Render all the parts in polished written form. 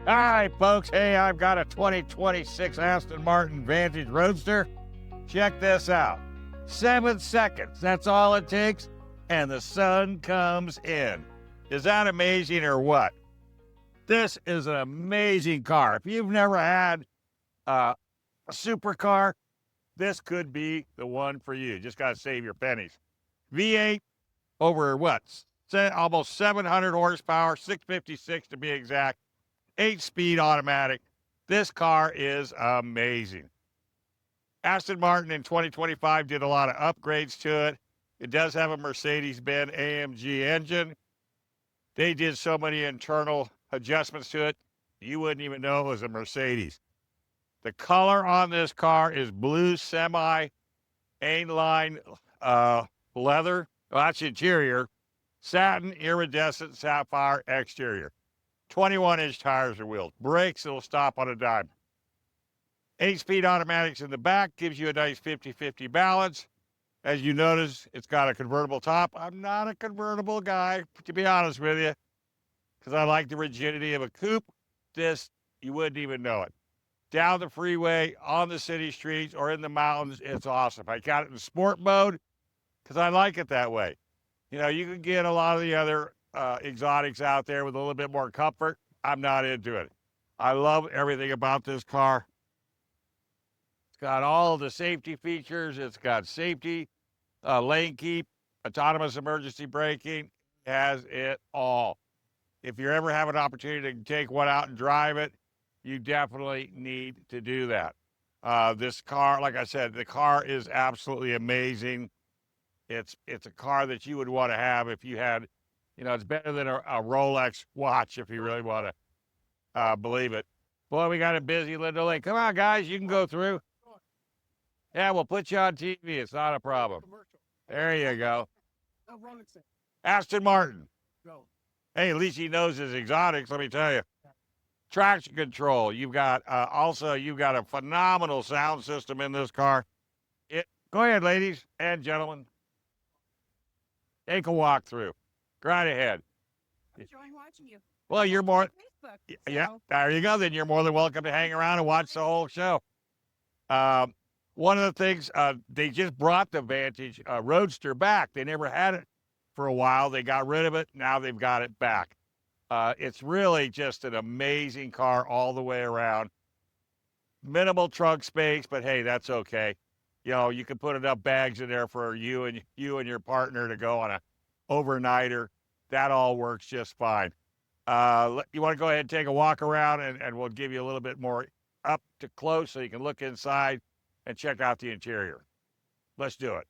Hi, folks. Hey, I've got a 2026 Aston Martin Vantage Roadster. Check this out. 7 seconds. That's all it takes. And the sun comes in. Is that amazing or what? This is an amazing car. If you've never had a supercar, this could be the one for you. Just got to save your pennies. V8 over what? Almost 700 horsepower, 656 to be exact. 8-speed automatic. This car is amazing. Aston Martin in 2025 did a lot of upgrades to it. It does have a Mercedes-Benz AMG engine. They did so many internal adjustments to it, you wouldn't even know it was a Mercedes. The color on this car is blue semi-A-line leather. Well, that's interior. Satin iridescent sapphire exterior. 21-inch tires or wheels. Brakes, it'll stop on a dime. 8-speed automatics in the back gives you a nice 50-50 balance. As you notice, it's got a convertible top. I'm not a convertible guy, to be honest with you, because I like the rigidity of a coupe. This, you wouldn't even know it. Down the freeway, on the city streets, or in the mountains, it's awesome. I got it in sport mode because I like it that way. You know, you can get a lot of the other exotics out there with a little bit more comfort. I'm not into it. I love everything about this car. It's got all of the safety features. It's got safety, lane keep, autonomous emergency braking. It has it all. If you ever have an opportunity to take one out and drive it, you definitely need to do that. This car, like I said, the car is absolutely amazing. It's a car that you would want to have if you had, you know, it's better than a Rolex watch if you really want to believe it. Boy, we got a busy Lindo Lake. Come on, guys, you can go through. Yeah, we'll put you on TV. It's not a problem. There you go. Aston Martin. Hey, at least he knows his exotics, let me tell you. Traction control. You've got you've got a phenomenal sound system in this car. Go ahead, ladies and gentlemen. Take a walk through. Go right ahead. I'm enjoying watching you. Well, you're more. Facebook, yeah, there you go. Then you're more than welcome to hang around and watch the whole show. One of the things, they just brought the Vantage Roadster back. They never had it for a while. They got rid of it. Now they've got it back. It's really just an amazing car all the way around. Minimal trunk space, but hey, that's okay. You know, you can put enough bags in there for you and your partner to go on a overnighter. That all works just fine. You want to go ahead and take a walk around, and we'll give you a little bit more up to close so you can look inside and check out the interior. Let's do it.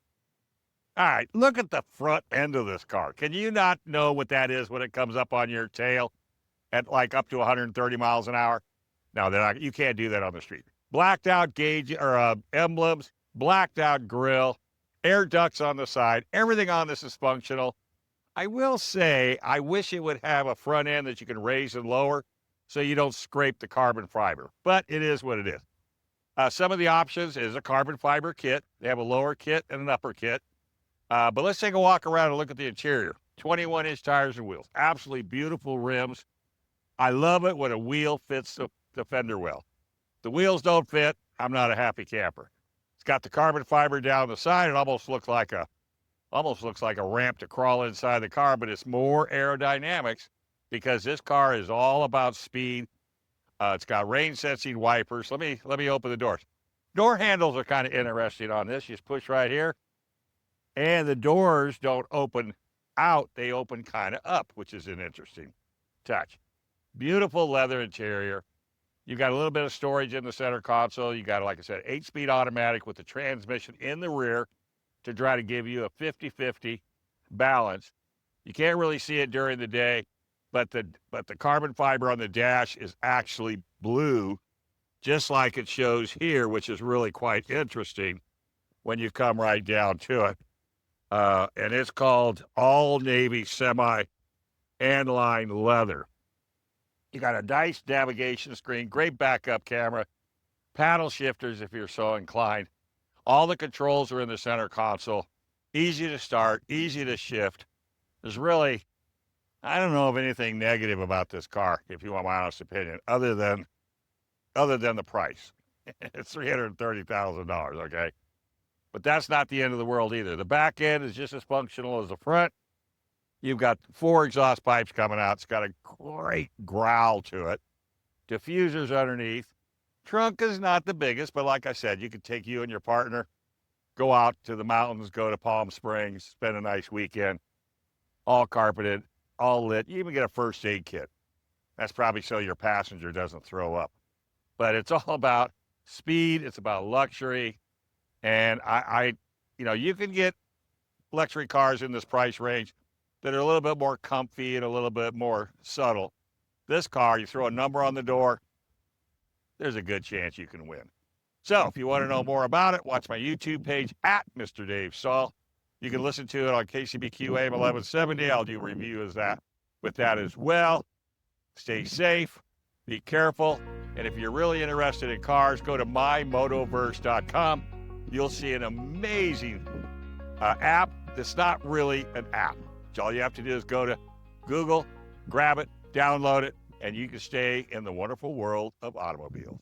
All right, look at the front end of this car. Can you not know what that is when it comes up on your tail at like up to 130 miles an hour? No, they're not. You can't do that on the street. Blacked out gauge or emblems, blacked out grille, air ducts on the side. Everything on this is functional. I will say, I wish it would have a front end that you can raise and lower so you don't scrape the carbon fiber, but it is what it is. Some of the options is a carbon fiber kit. They have a lower kit and an upper kit. But let's take a walk around and look at the interior. 21-inch tires and wheels. Absolutely beautiful rims. I love it when a wheel fits the fender well. The wheels don't fit, I'm not a happy camper. It's got the carbon fiber down the side. It almost looks like a ramp to crawl inside the car, but it's more aerodynamics because this car is all about speed. It's got rain-sensing wipers. Let me open the doors. Door handles are kind of interesting on this. You just push right here, and the doors don't open out. They open kind of up, which is an interesting touch. Beautiful leather interior. You've got a little bit of storage in the center console. You got, like I said, 8-speed automatic with the transmission in the rear to try to give you a 50-50 balance. You can't really see it during the day, but the carbon fiber on the dash is actually blue, just like it shows here, which is really quite interesting when you come right down to it. And it's called all navy semi-A-line leather. You got a nice navigation screen, great backup camera, paddle shifters if you're so inclined. All the controls are in the center console. Easy to start, easy to shift. There's really I don't know of anything negative about this car, if you want my honest opinion, other than the price. It's $330,000, okay? But that's not the end of the world either. The back end is just as functional as the front. You've got 4 exhaust pipes coming out. It's got a great growl to it. Diffusers underneath. Trunk is not the biggest, but like I said, you could take you and your partner, go out to the mountains, go to Palm Springs, spend a nice weekend, all carpeted, all lit. You even get a first aid kit. That's probably so your passenger doesn't throw up. But it's all about speed. It's about luxury. And you can get luxury cars in this price range that are a little bit more comfy and a little bit more subtle. This car, you throw a number on the door, there's a good chance you can win. So if you want to know more about it, watch my YouTube page at Mr. Dave Saul. You can listen to it on KCBQ AM 1170. I'll do reviews with that as well. Stay safe, be careful, and if you're really interested in cars, go to mymotoverse.com. You'll see an amazing app that's not really an app. All you have to do is go to Google, grab it, download it, and you can stay in the wonderful world of automobiles.